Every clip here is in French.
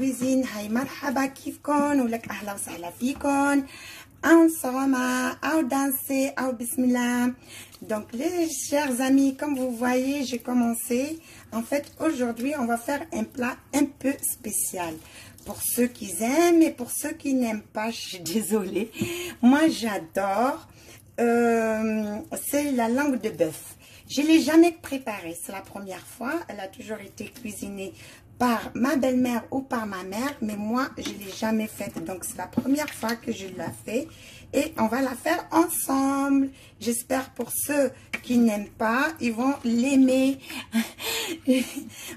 cuisine. هاي مرحبا كيفكن ولك أهلا وسهلا فيكن. On sera au danser, au bismillah. Donc les chers amis, comme vous voyez, j'ai commencé. En fait, aujourd'hui, on va faire un plat un peu spécial. Pour ceux qui aiment et pour ceux qui n'aiment pas, je suis désolée. Moi, j'adore. C'est la langue de bœuf. Je ne l'ai jamais préparée. C'est la première fois. Elle a toujours été cuisinée par ma belle-mère ou par ma mère, mais moi je l'ai jamais faite, donc c'est la première fois que je la fais et on va la faire ensemble. J'espère pour ceux qui n'aiment pas, ils vont l'aimer.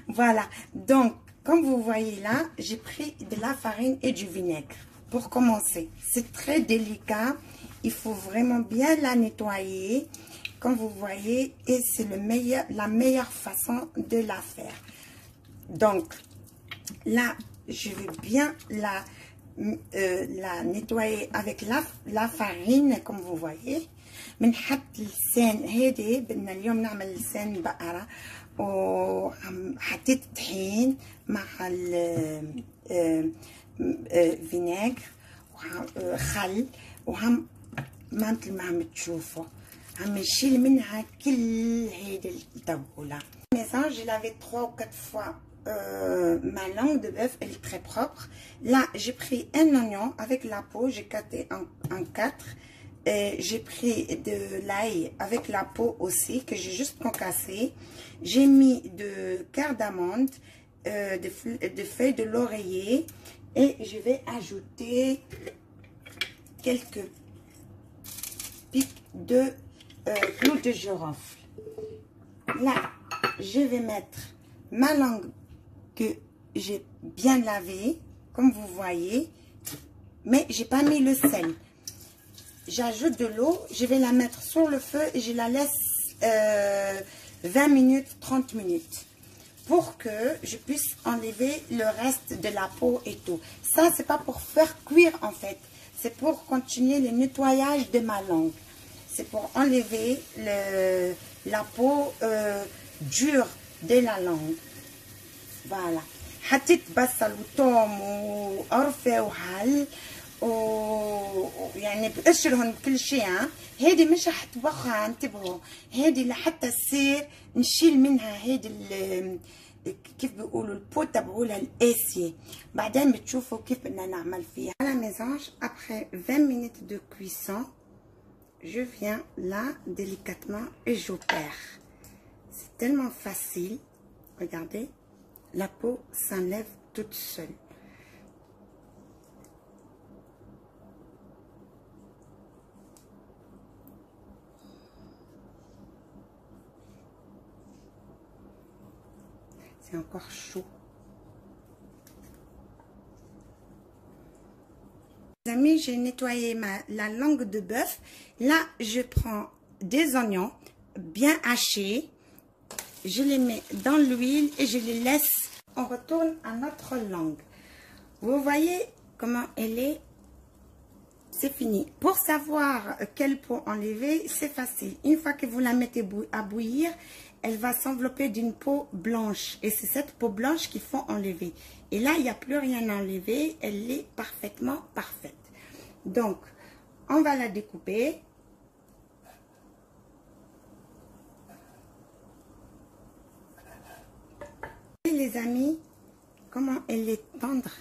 Voilà, donc comme vous voyez là, j'ai pris de la farine et du vinaigre pour commencer. C'est très délicat, il faut vraiment bien la nettoyer comme vous voyez, et c'est la meilleure façon de la faire. Donc, là, je vais bien la nettoyer avec la farine, comme vous voyez. بنحط لسان هذه بدنا اليوم نعمل لسان بقرة وحطيت الطحين مع الفينيغر وخل وهم مثل ما عم تشوفوا عم نشيل منها كل هيدي التبولة. Maison, j'ai lavé 3 ou 4 fois ma langue de bœuf, elle est très propre. Là, j'ai pris un oignon avec la peau, j'ai cassé en 4. J'ai pris de l'ail avec la peau aussi, que j'ai juste concassé. J'ai mis de cardamome, de feuilles de laurier. Et je vais ajouter quelques pics de clous de girofle. Là, je vais mettre ma langue que j'ai bien lavée, comme vous voyez, mais j'ai pas mis le sel. J'ajoute de l'eau, je vais la mettre sur le feu et je la laisse 20 minutes, 30 minutes pour que je puisse enlever le reste de la peau et tout. Ça, c'est pas pour faire cuire en fait, c'est pour continuer le nettoyage de ma langue. C'est pour enlever la peau dure de la langue. Voilà. حطيت بصل وثوم وقرفة وهل ويعني بقشرهم بكل شيء. هيدي مش رح تطبخها، انتبهوا، هيدي لحتى تصير نشيل منها هيدي كيف بيقولوا البو تبعولها القاسية. بعدين بتشوفوا كيف بدنا نعمل فيها. À la maison, après 20 minutes de cuisson, je viens là délicatement et j'opère. C'est tellement facile. Regardez, la peau s'enlève toute seule. C'est encore chaud. Les amis, j'ai nettoyé la langue de bœuf. Là, je prends des oignons bien hachés. Je les mets dans l'huile et je les laisse. On retourne à notre langue. Vous voyez comment elle est? C'est fini. Pour savoir quelle peau enlever, c'est facile. Une fois que vous la mettez à bouillir, elle va s'envelopper d'une peau blanche. Et c'est cette peau blanche qu'il faut enlever. Et là, il n'y a plus rien à enlever. Elle est parfaitement parfaite. Donc, on va la découper. Les amis, comment elle est tendre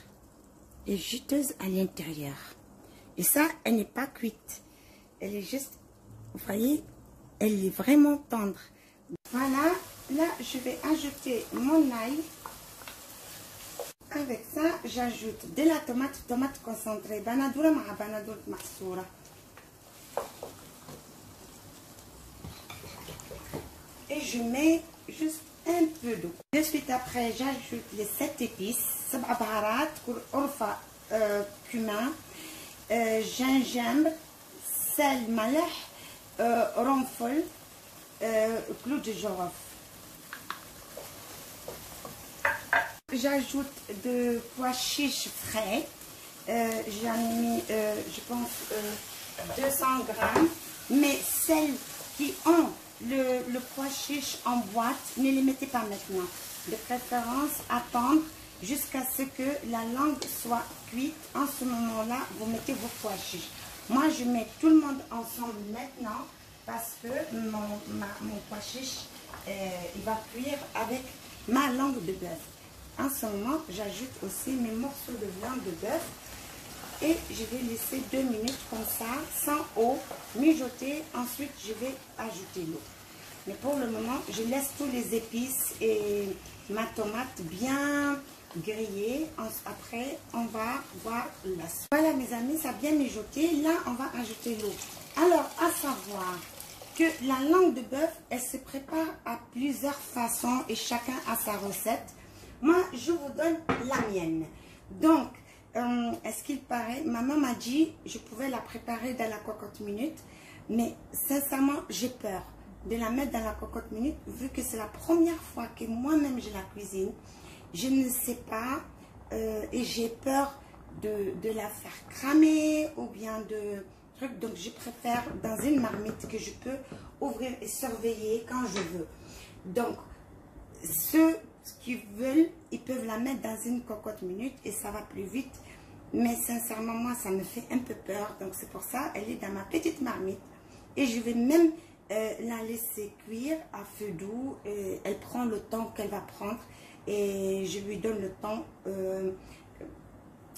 et juteuse à l'intérieur. Et ça, elle n'est pas cuite. Elle est juste, vous voyez, elle est vraiment tendre. Voilà, là, je vais ajouter mon ail. Avec ça, j'ajoute de la tomate concentrée. Banadoura ma banadoura mahsoura. Et je mets juste un peu d'eau. De suite après, j'ajoute les 7 épices, 7 baharat, orfa, cumin, gingembre, sel, malih, renfol, clou de girofle. J'ajoute de pois chiches frais. J'en ai mis, je pense, 200 grammes. Mais celles qui ont le pois chiche en boîte, ne les mettez pas maintenant. De préférence, attendre jusqu'à ce que la langue soit cuite. En ce moment-là, vous mettez vos pois chiches. Moi, je mets tout le monde ensemble maintenant parce que mon pois chiche, il va cuire avec ma langue de bœuf. En ce moment, j'ajoute aussi mes morceaux de viande de bœuf et je vais laisser 2 minutes comme ça, sans eau, mijoter. Ensuite, je vais ajouter l'eau. Mais pour le moment, je laisse tous les épices et ma tomate bien grillée. Après, on va voir la sauce. Voilà mes amis, ça a bien mijoté. Là, on va ajouter l'eau. Alors, à savoir que la langue de bœuf, elle se prépare à plusieurs façons et chacun a sa recette. Moi, je vous donne la mienne. Donc, est-ce qu'il paraît, maman m'a dit, je pouvais la préparer dans la cocotte minute, mais sincèrement, j'ai peur de la mettre dans la cocotte minute, vu que c'est la première fois que moi-même je la cuisine. Je ne sais pas, et j'ai peur de la faire cramer, ou bien de trucs, donc je préfère dans une marmite que je peux ouvrir et surveiller quand je veux. Donc, ceux qui veulent, ils peuvent la mettre dans une cocotte minute et ça va plus vite. Mais sincèrement, moi, ça me fait un peu peur. Donc, c'est pour ça, elle est dans ma petite marmite. Et je vais même la laisser cuire à feu doux. Et elle prend le temps qu'elle va prendre. Et je lui donne le temps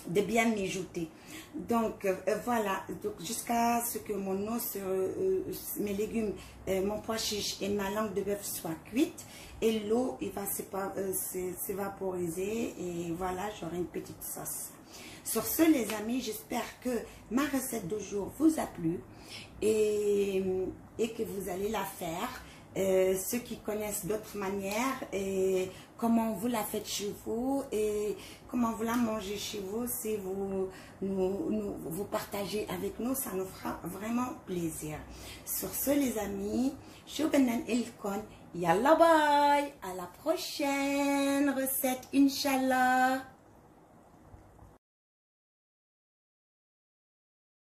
de bien mijoter. Donc, voilà. Donc, jusqu'à ce que mon os, mes légumes, mon pois chiche et ma langue de bœuf soient cuites. Et l'eau, il va s'évaporiser. Et voilà, j'aurai une petite sauce. Sur ce, les amis, j'espère que ma recette de jour vous a plu et que vous allez la faire. Ceux qui connaissent d'autres manières et comment vous la faites chez vous et comment vous la mangez chez vous, si vous partagez avec nous, ça nous fera vraiment plaisir. Sur ce, les amis, shukran ilkon, yalla bye, à la prochaine recette, Inch'Allah.